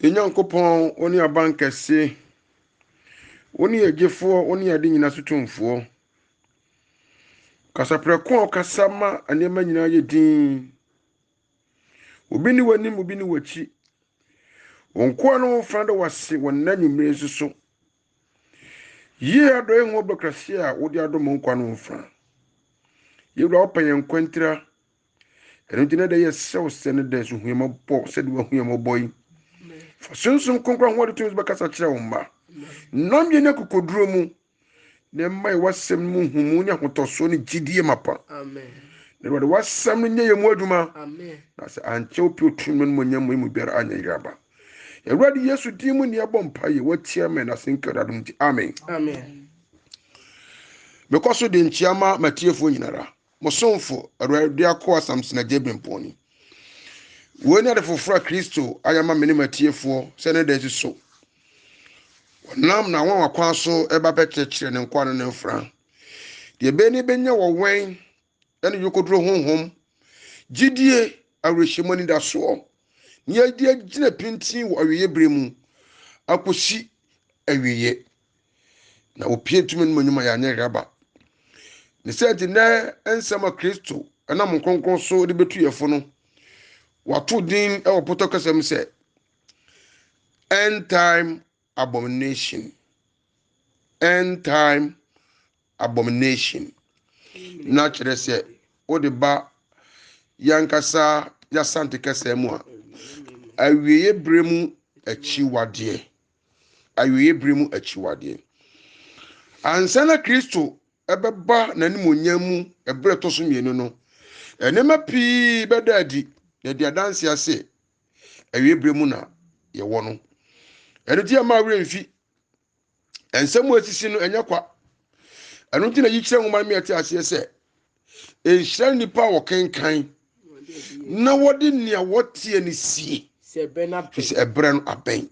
Enyankopon oni abankese oni ejefo oni ade nyina sotumfo kasapreko kasama anema nyina yedin obi ni wanim obi ni wachi onko no frando wase wonna nyumire suso ye ado enwo blokrasi a wodi ado monko no mfra yewra open kwantra eno dina da yesew sene da so huema bo se de huema boy fa sunsun konkro ho de tums bakasa kire wo mba nam ye ne kokoduro mu ne mai wasem mu humu nya hotoso ne gidie mapa Amen. ne wode wasem ne ye mu aduma Amen. na se anche opi otunmu mo nya mu biara anya yaba Ewurade Yesu din mu ne abompaye watia men na sinkedadum ti amen. Amen. Because de nchiama matiefo nyinara mosomfo Ewurade akọ Samson Jebemponi woni ade foforo Kristo ayama mene matiefo se ne de so nam na wan akwan so eba bekekire ne nkwan ne mfra de be ni benya wo wen ene yokodro honhom gidie awrehimoni da so ni adi agina pintin wo aweye bremu akosi aweye na opie tumi no manyuma ya nya raba ne senti na ensama Kristo ana mon kronkron so de betu yefo no wato din e wo potokasem se end time abomination na kire se o de ba yankasa ya sante kasem a aweye bremu achiwade ansana Kristo ebeba nanimonyam ebre to so mienu no enema pi bedadi na dia danse ase aweye bremu na ye wo no eno ti ama awre mfi ensemu asisi no enyakwa eno ti na yikire nwoma mi ati ase se enhira nipa wo kenkan na wodi nia wotie ni sie Se bena is ebre no aben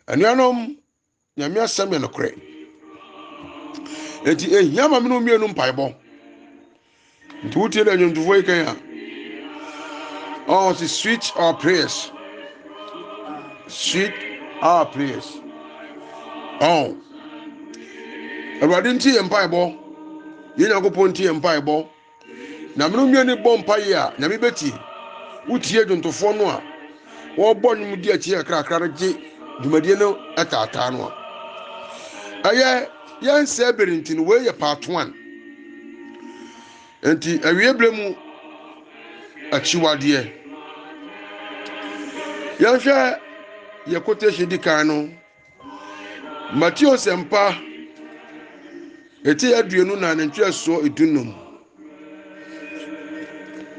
anuanom nyame asem ye nokre enti ehia ma me no mienu mpaebo nti wotie da nyomtufo ikan ya oh to switch our prayers oh Ewurade nti ye mpaebo ye Nyankopon nti ye mpaebo na me no mienu bo mpaye a nyame beti wotie dwontofo no a wo bo nyum di achi akrakra no je dwumadie no atata no aye yanse berinti no we ye part 1 enti awie blemu achiwade yanhwe ye quotation di kan no Matthew sempa eti aduenu na nantwe so edunum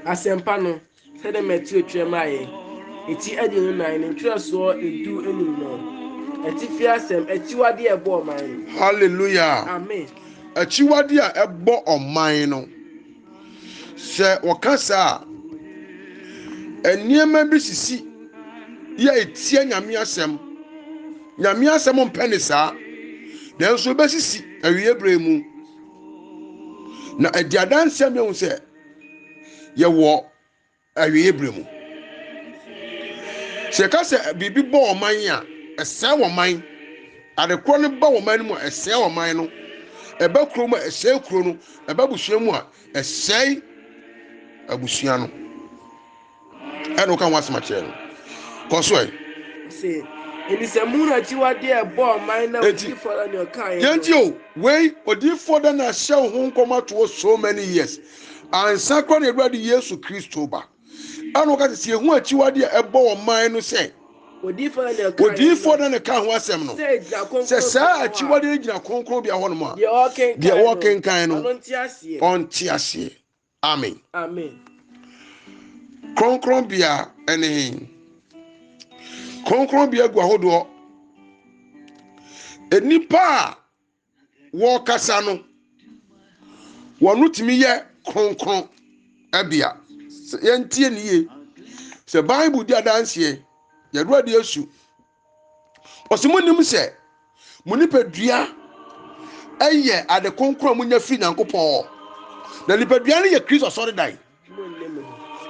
asempa no se de Matthew twemaye eti aduenu na nantwe so edu enum no eti fi asem achiwade ebo man. Hallelujah. Amen. Achiwade a ebo oman no se wakasa eniema bi sisi ya etie nyame asem mpene saa nanso besisi awie bremu na adiadanse mehu se ye wo awie bremu se ka se bibi bo oman a ese wo man adekro ne ba wo man mu ese wo man no eba kro mu ese kro no eba busua mu a ese abusua no eno kan wasema che no kosoi Se eni se mu na chiwade ebo man na odi for na kan yanti o we odi for da na hye ho nkoma to so many years ansa kro na Ewurade Yesu Kristo ba eno ka se ehu achiwade ebo man no se odi for na ne ka ho asem no se sa achiwade gina konkron bia ho no ma de walking kan no onti ase amen konkron bia ene konkron bia gu ahodo enipa wo kasa no wonu timi ye konkron abia yentie niye se Bible di adanse Ewurade Yesu osimunim se munipadua eye ade konkron munya fi Nyankopon na nipadua ne ye Kristo sori dai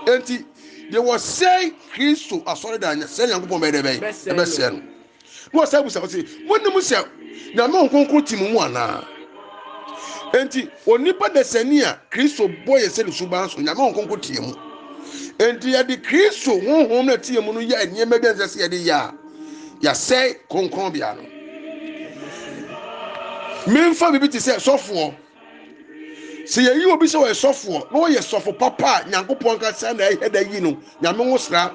enti they was say Kristo asori da nya say Nyankopon be de be be se no no say bu say wonu say na me nkonkro timu ana enti onipa de sani a Kristo boye se ne suban so nya me nkonkro timu enti ya di Kristo honhom na timu no ya niema bi nse ya de ya say konkron bia no memfa bibi ti say sofo se ye yi obi se wo sofo no ye sofo papa Nyankopon ka say na e da yi no nyame ho sra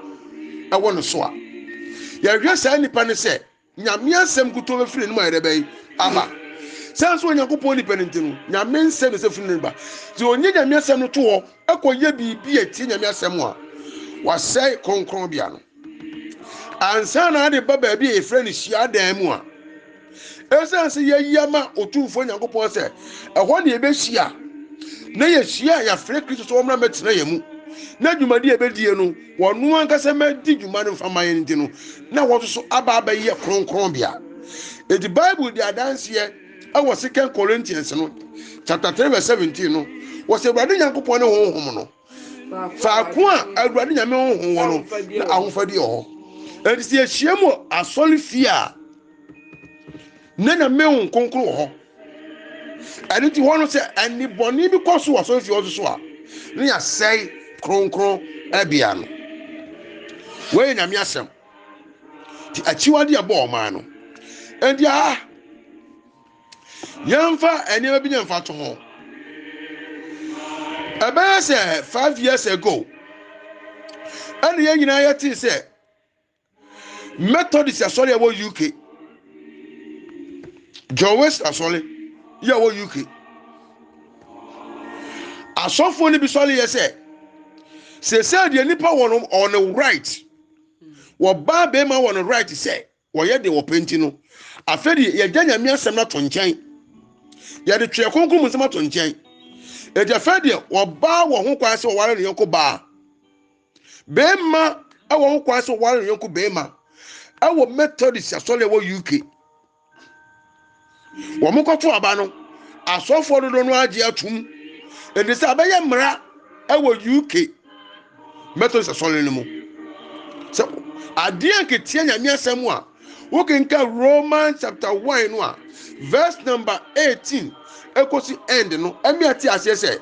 e wo no so a ye hwe say nipa ne say nyame asem kuto be firi no ma yere be aba sense wo Nyankopon nipa ne ntinu nyame nsem se firi no ba ti onye nyame asem no to ho ekoye bibi eti nyame asem a wa say konkron bia no ansa na de baba bi e firi no hia dan mu a esense ye yama otumfo Nyankopon se ehwo ne ebe hia na ye hia ya firi Kristo so omra metena ye mu na dwumadi ebedie no wonu ankasa medi dwuma no famaye ntino na wo so aba ye kronkron bia the Bible the adanse ye awo 2 Corinthians no chapter 3 verse 17 no wo se Awurade Nyankopon ne honhom no faako a Awurade Nyame honhom wo no na ahofadi ho enti ye hia mu asoli fia na me hon konkro ho ani ti ho no se ani boni bi koso asoli fia so a ne ya sei kronkron abia no we nyame asem ti achiwade abo o man no endi yamfa eni bi nyamfa to ho about 5 years ago and ye nyina yati say Methodist asori awo UK Jowes asori ye awo UK asofo ni bi sori ye say the nipa won on the right wo ba be ma won right say wo ye de wo penti no afedi ye ganya mi asem na to nchen ye de twe konkom nsem to nchen e de afedi wo ba wo ho kwa se wo ware ne ko ba be ma e wo ho kwa se wo ware ne ko be ma e wo Methodist asole wo UK wo mo ko to aba no asofo do no age atum e de se abaye mra e wo UK Methodist asole no mu so adia ketia nyame asem a wo kenka Romans chapter 1 no a verse number 18 ekosi end no emiati ase se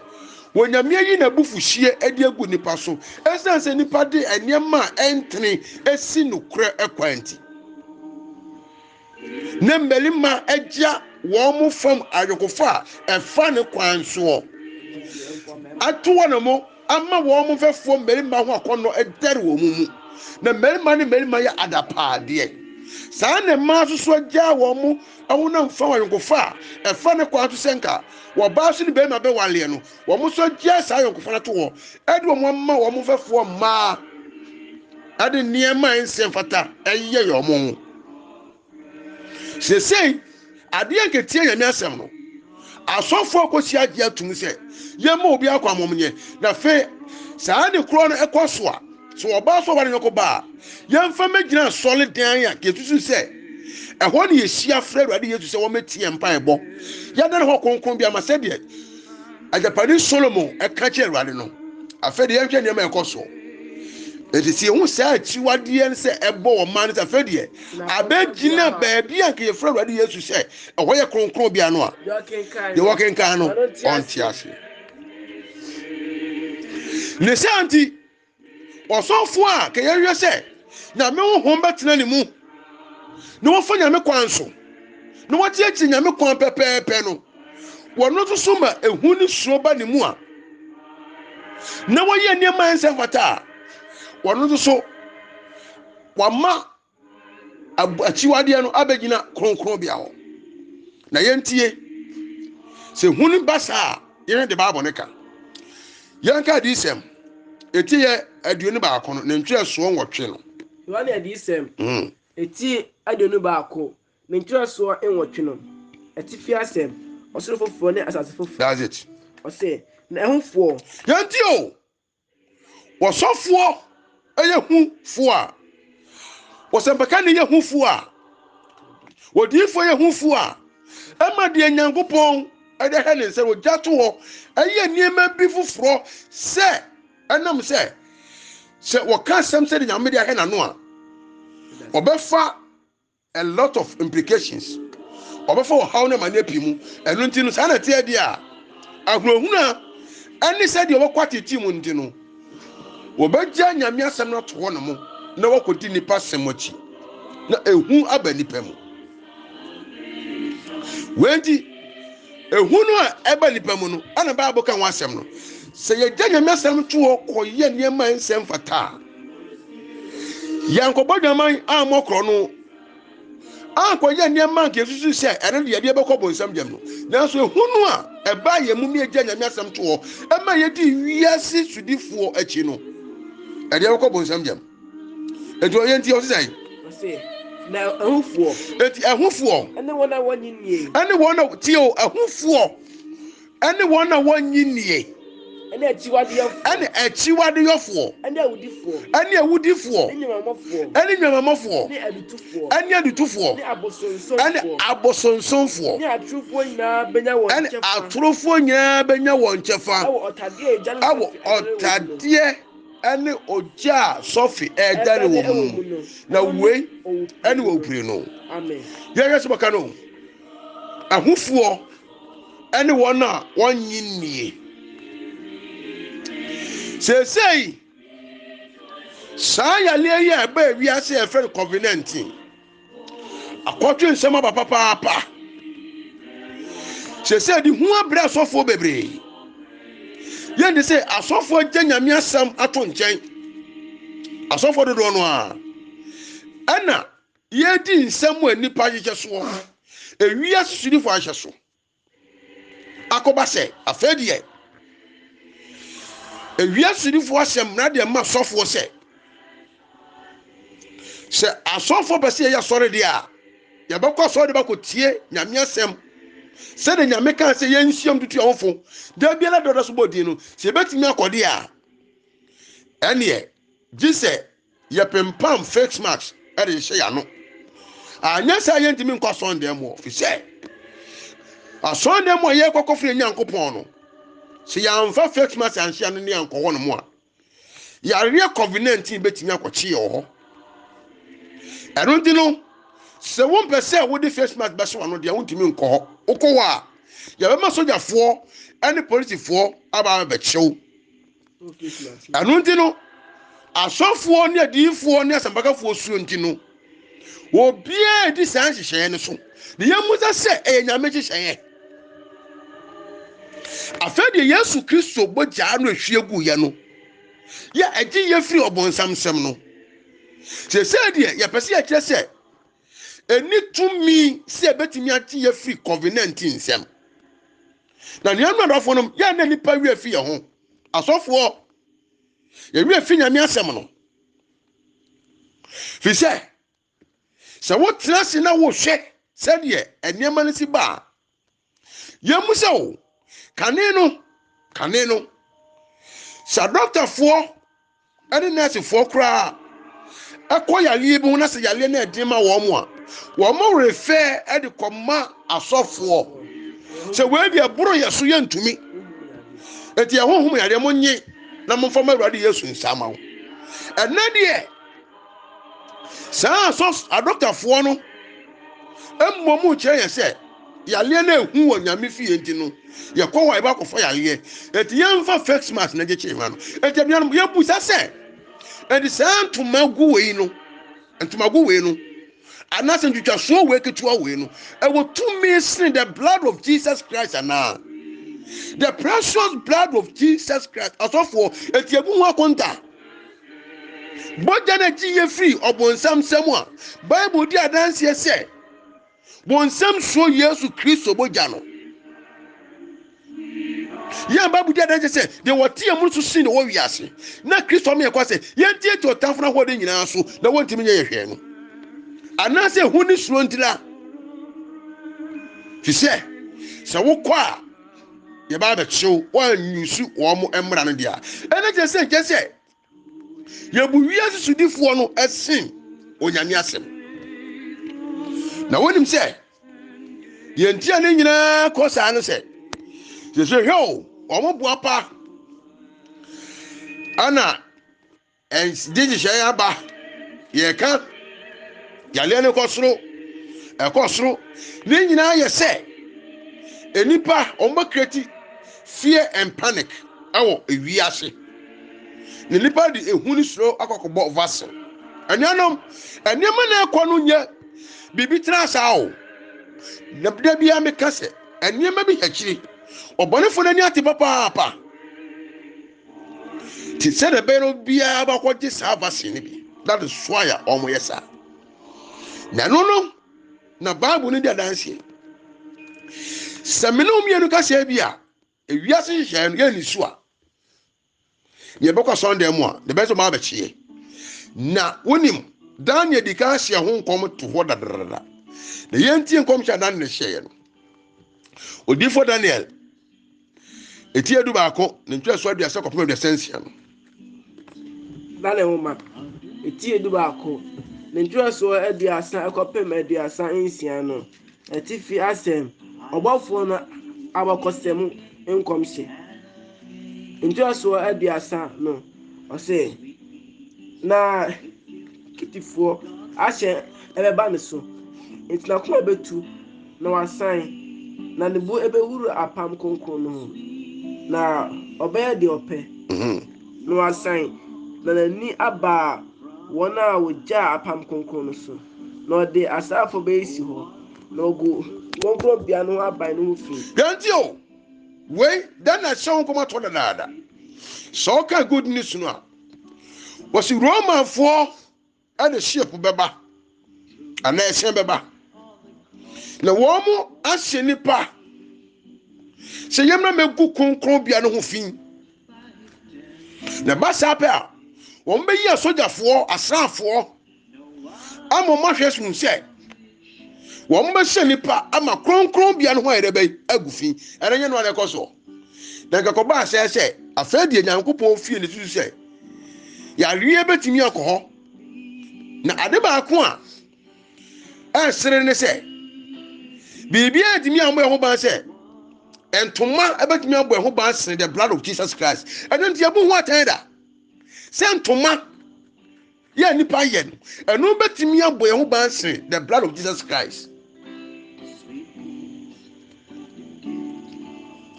wonyame yi na bufuhie edi agu nipa so esanse nipa de enema entene esi nokre ekwanti ne mbelima agya wo mu fam ayokofa efa ne kwan so atowo no mo ama wo mu fefo mbelima ho akono edere wo mu na mbelima ya adapa de saa ne ma so agya wo mu awuna mfa ayokofa efa ne kwan so senka wo ba so ne be ma be wale no wo mu so agya saa ayokofa na to wo ede wo mu ama wo mu fefo ma ade niema ensem fata eye yo mo sesei ade anketie nyame asem no asofo akosi agye atum se yema obi akwamomnye na fe saa de kro no ekoso a so oba so ware nyoko ba yemfa magina solid dan ya ketusu se ehwo ne yehia fra Awurade Yesu se wo metie mpa ebo ya dan ho konkon bia ma se de ajapani Solomon eka che Awurade no afede yemhwe ne ma ekoso etisi hu sa achiwade en se ebo wo man se afede abegina baabi anke ye fra Awurade Yesu se ehwo ye konkon bia no a de working kan no onti ase ne santi osofo a ke ye se na me ho betena ne mu no wo fa nyame kwan so no wo tie chi nyame kwan pepepe no wono to so ma ehu ni suro ba ne mu a na wo ye niema ense fata wono to so wama achiwade no abegina kronkron bia ho na yentie se hunu basa ye de Bible ne ka yanka disem etie aduonu ba akono ne ntwe so nwotwe no Yohane adisem eti aduonu ba ako ne ntwe so enwotwe no eti fiasem osoro foforo ne asase foforo that's it ose na ehufo yantio wasofo eye hufo a wasempaka ne ye hufo a wodifo ye hufo a ama de Nyankopon ede ha ne se wojato ho eye niema bi foforo se enam se se wɔka asɛm sɛ de nyame de ahɛ n'ano a ɔbɛfa a lot of implications ɔbɛfa ɔhaw ne ma ne api mu ɛno nti no saa na ɛteɛ deɛ a ahorohunu a ɛne sɛ deɛ ɔbɛkɔ atete mu nti no wɔbɛgya nyame asɛm no to hɔ no mu na wɔkɔdi nipa asɛm akyi na ehu aba nipa mu wenti ehu no a ɛba nipa mu no ana Bible ka ho asɛm no sɛ yɛgya nyame asɛm to hɔ kɔyɛ nneɛma nsɛm fata yɛnkɔbɔ dwaman a mmɔkorɔ no ankɔyɛ nneɛma nke susu sɛ ɛno deɛ yɛde bɛkɔ bonsam gyam no nanso ehu no a ɛba yɛ mu ne yɛgya nyame asɛm to hɔ ɛma yɛdi wiase sudifoɔ akyi no ɛde bɛkɔ bonsam gyam ɛti ɔyɛ nti ɔsɛ na ahufoɔ ɛti ahufoɔ ɛne wɔn a wɔnyi nie ɛne wɔn a tio ahufoɔ ɛne wɔn a wɔnyi nie ɛne akyiwadeyɛfoɔ ɛne akyiwadeyɛfoɔ ɛne awudifoɔ ɛne awudifoɔ ɛne nwamamɔfoɔ ɛne nwamamɔfoɔ ɛne adutufoɔ ɛne adutufoɔ ɛne abosonsomfoɔ ɛne abosonsomfoɔ ɛne atorofoɔ nyinaa benya wɔn ɛne kyɛfa atorofoɔ nyinaa benya wɔn kyɛfa ɛwɔ ɔtadeɛ agya no ɛwɔ ɔtadeɛ ɛne ogya a sɔfe ɛɛdane wɔ mu na wei ɛne wɔ opire no amen yɛhwɛ sɛ bɛka no ahufoɔ ɛne wɔn a wɔnyi nie seesei saa yaleɛ yi a ɛbaa wiase a yɛfrɛ no COVID-19 akɔtwe nsɛm aba papaapa seesei de ho abrɛ asɔfoɔ bebree yɛnde sɛ asɔfoɔ gya nyame asɛm ato nkyɛn asɔfoɔ dodoɔ no a ɛna yɛdi nsɛm a nnipa hyehyɛ soɔ ewiase sodifoɔ ahyɛ so akɔba sɛ afei deɛ ewiase sodifoɔ asɛm na deɛ ma asɔfoɔ sɛ asɔfoɔ bɛ sɛ yɛyɛ asɔre deɛ a yɛbɛkɔ asɔre de bɛkɔ tie nyame asɛm sɛde nyame ka sɛ yɛnhyia mtutu ahofo da biara dɔdɔ so bɔdin no sɛ yɛbɛtumi akɔde a ɛneɛ gye sɛ yɛpempam face mask ɛde hyɛ yɛano anyɛ sɛ yɛntumi nkɔ asɔndan mu fi sɛ asɔndan mu a yɛkɔkɔ firi Nyankopɔn no sɛ yɛamfa face mask anhyia no ne yɛnkɔ hɔ no mu a yɛareɛ COVID-19 bɛtumi akɔkye yɛ hɔ ɛno nti no sɛ wompɛ sɛ wode face mask bɛhyɛ wano deɛ wontumi nkɔ hɔ wokɔ hɔ a yɛbɛma sogyafoɔ ɛne polisifoɔ aba bɛkyɛw ɛno nti no asɔfoɔ ne adiyifoɔ ne asɛmpakafoɔ suo nti no obiara di saa nhyehyɛeɛ no so ne yɛmmusa sɛ ɛyɛ nyame nhyehyɛeɛ afei deɛ Yesu Kristo bɔgyaa no ahwie guiɛ no yɛ agye yɛ firi ɔbɔnsam nsɛm no sɛ deɛ yɛpɛ sɛ yɛkyerɛ sɛ eni tumi sɛ ɛbɛtumi agye yɛ firi COVID-19 nsɛm na nea no adɔfoɔ no yɛ na nipa wie fi yɛ ho asɔfoɔ yɛwie fi nyame asɛm no fi sɛ wotena se na wohwɛ sɛdeɛ nneɛma no si ba yɛmu sɛ wo kane no sɛ dɔktafoɔ ɛne nɛɛsefoɔ koraa ɛkɔ yaleɛ bi ho na sɛ yaleɛ no ɛden ma wɔn mu a wɔn refɛ ɛde kɔma asɔfoɔ sɛ wɔadi aboro yɛ so yɛ ntumi eti ɛhohom yare mo nye na mo fama Awurade Yesu nsama wo ɛnɛ deɛ saa adɔktafoɔ no mmom mu kyerɛ yɛ sɛ yaleɛ no ehu wɔ nyame fie nti no yɛkɔ wɔ ɛba kɔfa yaleɛ eti yɛmfa face mask na gye ma no eti abianom yɛbusa sɛ edi saa ntoma gu wei no anase ntwitwasoɔ wei ketewa wei no ɛwɔ tumi sin the blood of Jesus Christ ana the precious blood of Jesus Christ asɔfoɔ eti ebu ho akonta bɔgya na gye yɛ firi ɔbɔnsam nsɛm a Bible di adanseɛ sɛ bɔnsam so Yesu Kristo bɔgya no yɛn Bible di adanseɛ sɛ deɛ wɔte mu so sin na wɔ wiase na Kristo ɔmo yɛ kɔ sɛ yɛn tie to ɔtamfo na hɔ de nyinaa so na wɔntumi nyɛ yɛ hwɛ no anase hu ni suro ntira fi sɛ wokɔ a yɛba bɛkyew wɔanyusu wɔn mo mmra no deɛ ɛna kyerɛ sɛ yɛbu wiase sudifoɔ no ɛsen onyame asɛm na wonim sɛ yɛntia ne nyinaa kɔ saa no sɛ hwɛ o wɔn boa pa ana and digi aba ye ka yale ne kosoro ekosoro ne nyina ye se enipa omba create fear and panic awo ewiase ne nipa di ehuni soro akokobọ vaso anianom eniema na ekono nye bibi trasa o na bia me kase eniema bi hakiri obonefo nani ate papa ti se de bero bia ba ko je sa vaccine ne bi that is why omo yesa na no na bible ni da danse seminum yenu kase bia ewiase hye no ye ni so a ye beko sunday mu a de beso ma ba chie na wonim Daniel di ka hye ho nkom to ho dadadada na yentie nkom hye dan ne hye no odifo Daniel etie du ba ko ne ntwe so aduase kopem de sensia no dale homa etie du ba ko ne ntwe so aduase ekopem aduase ensia no etifi asem obofo no abakosem nkom hye ntwe so aduase no ose na kitifo ahye ebeba ne so entina ko betu na wasan na ne bu ebewuru apam konkon no na obeye de ope na wasan na nani aba wona wogya apam konkon no so na ode asafo be isi ho na ogu konkon bia no aban no fi yantio we dan na hye nkom to dadada so ka good news no a was Roman for and the ship beba and a beba na womo ahye nipa se yemna megu konkron bia no ho fin na basa pa won be yi asojafo asrafo amo mahwe sun se won be hye nipa ama konkron bia no ho erebe agufin enye no na ekoso na gakoba se afedi nyankopon fie ne susu se ya rie betimi akoho na ade ba ko a sere ne se bibia etimi ambo ho ba se entoma ebetimi ambo ho ba se the blood of Jesus Christ eno ntia bu ho atenda se entoma ya nipa ye no eno betimi ambo ho ba se the blood of Jesus Christ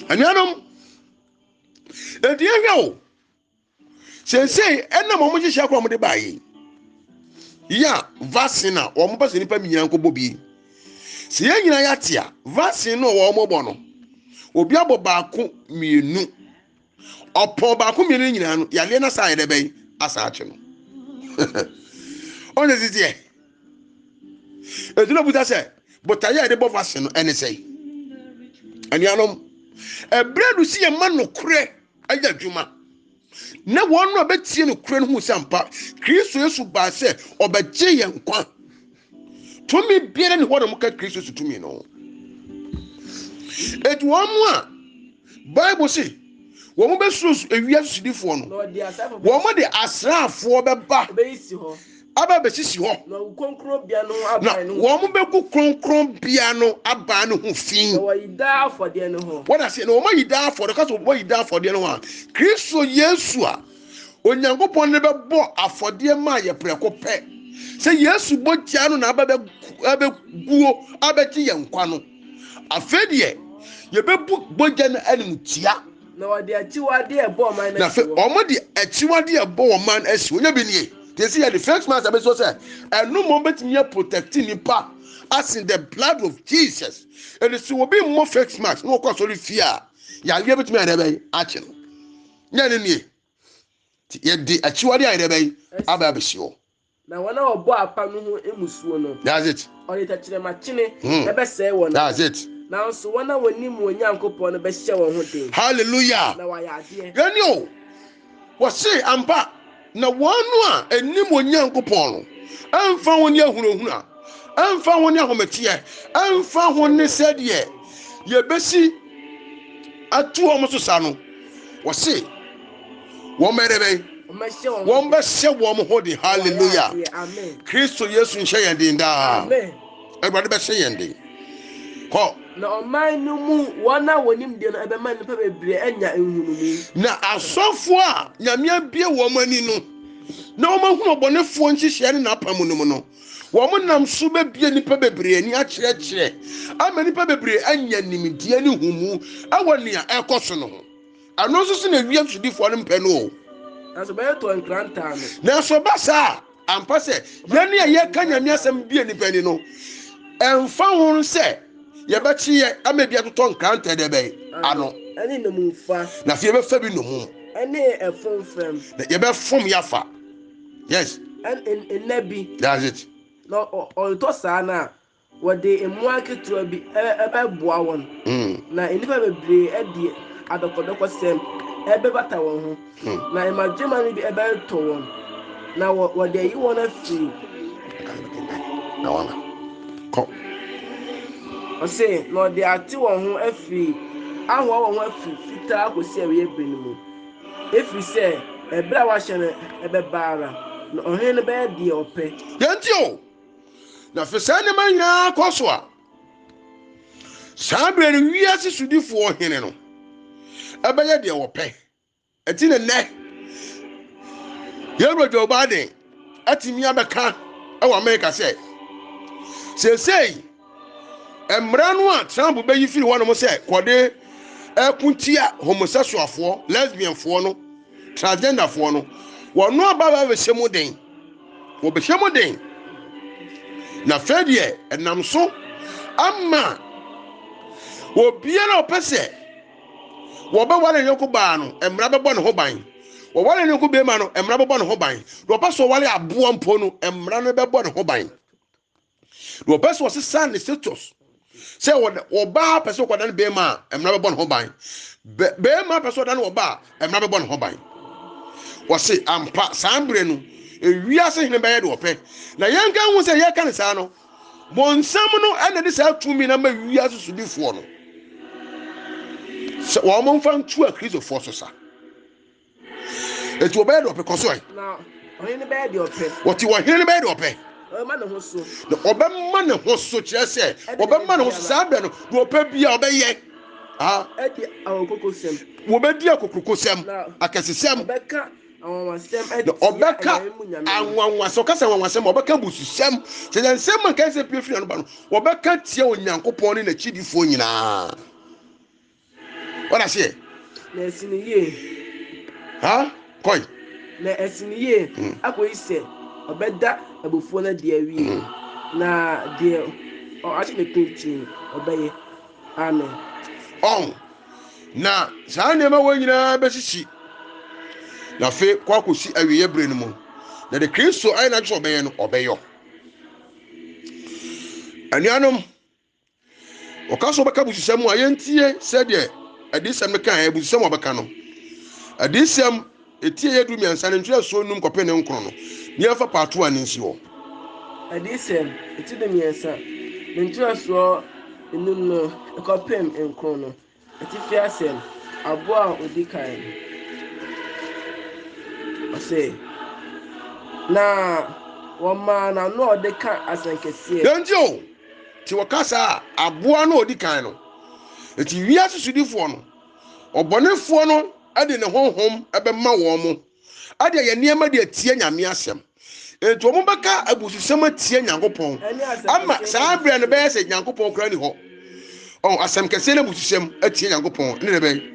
anianom ediye hwo sensei ena mo mo hye akwa mo de bayi ya vaccine o mo ba se nipa minya nko bi se ye nyina ya tia vaccine no wo mo bo no obi abo baako mienu opo baako mienu nyina no ya le na sa ye be asa ache no onye zitie edino buta se botaya de bo vaccine no ene sei anianom ebredu si ye man no kure aya dwuma na won no betie no kure no hu sampa Kristo Yesu ba se obegye ye nkwa tumi biere ne hodo muka Kristo Yesu tumi no et womu a Bible say womu be suru ewia sudifo no womu de asrafo beba beisi ho aba be sisi ho na konkron bia no aba no womu be ku konkron bia no aba no hu fin na wayida afode no ho what I say no womu yida afode kaso womu yida afode no ha Kristo Yesu a onyankopon ne be bo afode ma ye preko pe se Yesu botia no na aba guo abeti ye nkwa no afedie ye be boja na animtia na wade achiwade ebo man na fe omo de achiwade ebo wo man asi onya bi nie they say the first man say so say enu mo betimi protecting nipa as in the blood of Jesus and so will be more first match no cause only fear ya ye betimi arebe achi no nya ne nie ye de achiwade arebe aba abesio na wana obo apa no ho emusuo no that's it ori ta kire ma chine e be se wona that's it na so wana woni mu onyankopon no be hye won ho den hallelujah na wa ya ade yani o wo say ampa na wonu a enim onyankopon no amfa woni ahunohuna amfa woni ahometie amfa woni sedie ye besi atu o muso sa no wo say wo merebe won be hye wo mo hodi hallelujah amen Kristo Yesu nhye yende nda amen everybody be hye yende ko na oman no mu wana wonim de no ebe man pe bebre anya ehunumi na asofo a nyame abie wo mani no na ɔmahu ɔbɔnefoɔ nhyehyɛ ne n'apamu no mu no wɔn nam so bɛbie nipa bebree ani akyerɛkyerɛ ama nipa bebree anya nimdeɛ ne humu ɛwɔ nea ɛkɔ so no ho ano nso so na ewia sodifoɔ no mpɛ no o aso bɛyɛ tɔ nkranta no na so ba saa ampa sɛ yɛne a yɛka nyame asɛm bie nipa ni no ɛmfa ho sɛ yɛbɛkye yɛ ama bi atotɔ nkranta dɛ bɛyɛ ano ɛne nomumfa na afei yɛbɛfa bi nomu ɛne ɛfomfam na yɛbɛfom yɛafa yes ɛnna bi that's it na ɔtɔ saa na wɔde mmoa ketewa bi ɛbɛboa wɔn na nnipa bebree ɛde adɔkɔdɔkɔsɛm ɛbɛbata wɔn ho na mmadwema no bi ɛbɛtɔ wɔn na wɔde ayi wɔn afiri na wana kɔ ɔse na ɔde ate wɔn ho afiri ahoa wɔn ho afiri fitaa akɔsi awia bere no mu ɛfiri sɛ ɛberɛ a wahyɛ no ɛbɛba ara na ɔhene no bɛyɛ deɛ ɔpɛ yɛnti o na afei saa nneɛma nyinaa kɔ so a saa berɛ no wiase sodifoɔ hene no ɛbɛyɛ deɛ wɔpɛ ɛti ne nnɛ yɛwura Joe Biden atumi abɛka ɛwɔ Amerika sɛ seesei mmara no a Trump bɛyi firi hɔ nom sɛ kɔde ɛkuntia homosexualfoɔ lesbianfoɔ no transgenderfoɔ no wɔn aba bɛhyɛ mu den wɔbɛhyɛ mu den na afei deɛ ɛnam so ama obiara ɔpɛ sɛ wɔbɛwale ne yɔnko baa no mmara bɛbɔ ne ho ban wɔwale ne yɔnko bɛrima no mmara bɛbɔ ne ho ban na ɔpɛ sɛ ɔwale aboa mpo no mmara no bɛbɔ ne ho ban na ɔpɛ sɛ ɔsesa ne status sɛ ɔbaa pɛ sɛ ɔkɔda ne bɛrima a mmara bɛbɔ ne ho ban bɛrima pɛ sɛ ɔda ne ɔbaa a mmara bɛbɔ ne ho ban wɔse ampa saa mmerɛ no ewiase hene bɛyɛ de ɔpɛ na yɛnka ho sɛ yɛka ne saa no bɔnsam no ɛna de saa tumi na ma wiase sodifoɔ no sɛ wɔn mfa ntu a kristofoɔ so sa etu ɔbɛyɛ de ɔpɛ kɔ so ɛ na ɔhene bɛyɛ deɛ ɔpɛ wɔte wɔhene no bɛyɛ de ɔpɛ ɔbɛma ne ho so na ɔbɛma ne ho so kyerɛ sɛ ɔbɛma ne ho so saa bɛ no de ɔpɛ bia ɔbɛyɛ ɛde awokokosɛm wɔbɛdi akokrokosɛm akɛsesɛm ɔbɛka anwanwasɛm ɔbɛka anwanwasɛm ɔkasa anwanwasɛm ɔbɛka bususɛm kyerɛ nsɛm a nkae sɛ pie firi ano ba no ɔbɛka tia Onyankopɔn ne n'akyidifoɔ nyinaa wɔda seɛ na ɛsi ne yie kɔi na ɛsi ne yie akɔyi sɛ ɔbɛda abufuo no adi awie na deɛ ɔakye ne pintin ɔbɛyɛ amen na saa nneɛma wɔ nyinaa bɛsisi na afei kɔ akɔsi awieɛ berɛ no mu na de Kristo ayɛ n'adwe sɛ ɔbɛyɛ no ɔbɛyɔ anuanom ɔka so ɔbɛka bususɛm a yɛntie sɛdeɛ adisɛm no ka bususɛm a ɔbɛka no adisɛm etie yɛ du mmiɛnsa no ntwerɛ so num kɔpɛ ne nkron no nneɛmfa paato a ne nsi hɔ adisɛm eti du mmiɛnsa ne ntwerɛ so num no kɔpɛ nkron no etifi asɛm aboa a odi kan ɔsɛ na wɔma na no ɔde ka asɛnkɛseɛ yɛnti o ti wɔka saa aboa no odi kan no eti wiase sodifoɔ no ɔbɔnefoɔ no ade ne honhom ɛbɛma wɔn mo ade yɛ nneɛma de atie nyame asɛm enti wɔn bɛka abususɛm atie Nyankopɔn ama saa berɛ no bɛyɛ sɛ Nyankopɔn kora ni hɔ asɛm kɛseɛ na abususɛm atie Nyankopɔn ne bɛyɛ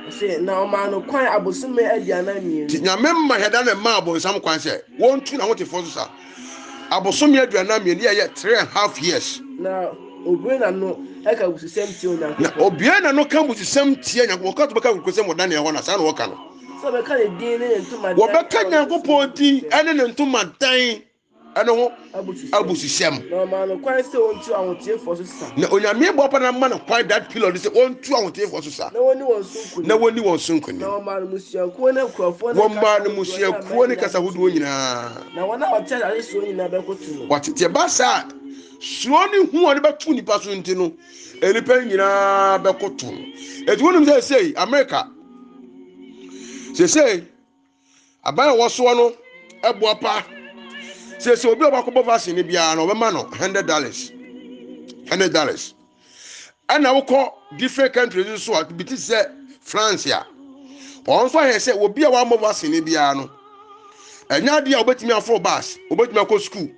ɔsɛ na ɔma no kwan abosome aduana mmienu nyame mma hɛda ne mma abonsam kwan sɛ wɔntu na hotefoɔ so sa abosome aduana mmienu yɛ 3.5 years na obie na no ɛka abususɛm tie Onyankopɔn na obie na no ka abususɛm tie Nyankopɔn ka to bɛka abususɛm wɔ Daniel hɔ na saa na wɔka no sɛ bɛka ne din ne ntoma wɔbɛka Nyankopɔn din ɛne ne ntoma dan ɛne ho abususɛm na ɔma no kwan sɛ ɔntu ahotiefoɔ so sa na onyame bɔ pa na ma no kwan that period sɛ ɔntu ahotiefoɔ so sa na wɔni wɔn so nkuni na ɔma no musiakuo ne nkurɔfoɔ wɔma no musiakuo ne kasa hodoɔ nyinaa na wɔn a wɔte ade soɔ nyinaa bɛkoto no wɔtete ba saa suro ne hu a ne bɛto nipa so nti no nipa nyinaa bɛkoto no ɛti wɔnim sɛ sei Amerika sei aban a wɔsoɔ no ɛboa pa sɛ obi a ɔbɛkɔbɔ vaccine biara no ɔbɛma no $100 ɛna wokɔ different countries nso a bi ti sɛ France a wɔn nso ayɛ sɛ obi a wɔamɔ vaccine biara no ɛnya deɛ obetumi afɔ bus obetumi akɔ school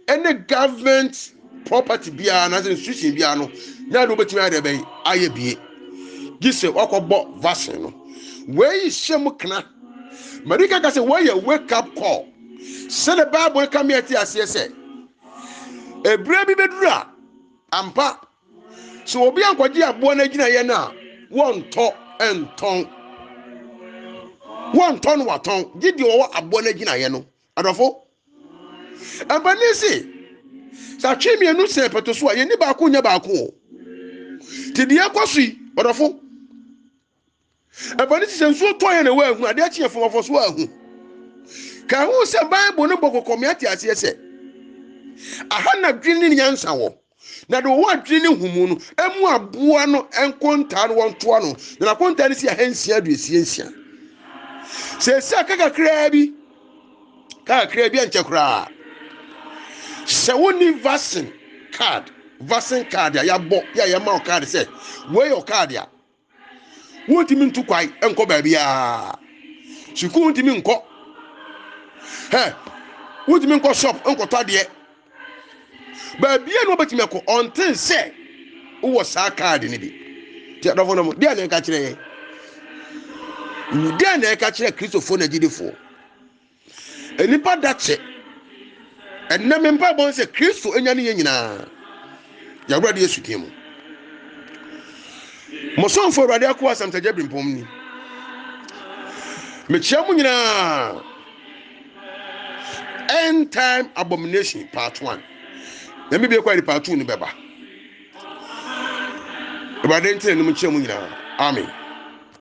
any government property biara na institution biara no nya de obetumi ayɛ bɛyi ayɛ bie gise wakɔbɔ vaccine no wei hyɛ mu kana marika ka sɛ wɔyɛ wake up call sɛ the bible ka me ati aseɛ sɛ ebire bi beduru a ampa so obi ankɔgye aboɔ no gyina yɛ na wɔntɔ ɛntɔn wɔntɔ no watɔn gye deɛ ɔwɔ aboɔ no gyina yɛ no adɔfo ɛmpani se sɛ atwe mmienu sɛ pɛtɛ so a yɛni baako nyɛ baako o te deɛ kɔ so yi adɔfo ɛmpani se sɛ nsuo tɔ yɛ na wɔahu adeɛ kyeɛ fɔmɔfɔ so wɔahu ka ho sɛ bible no bɔ kɔkɔme ate aseɛ sɛ aha na dwene ne nyansa wɔ na de wɔwɔ adwene ne humu no ɛmu aboa no ɛnkontaa no wɔntoa no na nakontaa no si ahansia aduosia sɛ kakakraa bi ankyɛ koraa sɛ woni vaccine card a yɛabɔ yɛma wo card sɛ wei yɛ card a wontimi ntu kwae ɛnkɔ baabiaa sukuu wontimi nkɔ wontimi nkɔ shop nkɔtɔ adeɛ baabia no wobɛtumi akɔ ɔnten sɛ wowɔ saa card no bi nti adɔfo no mu deɛ na ɛka kyerɛ yɛ deɛ na ɛka kyerɛ kristofoɔ na agyidifoɔ enipa dakyɛ ɛnna me mpa bɔn sɛ kristo enya ne yɛ nyinaa yɛwura de yesu kin mu mosomfo awurade akɔ asamtagya bimpom ni mekyia mu nyinaa end time abomination part 1 na me bie kwa part 2 no bɛba awurade ntene no mu kyia mu nyinaa amen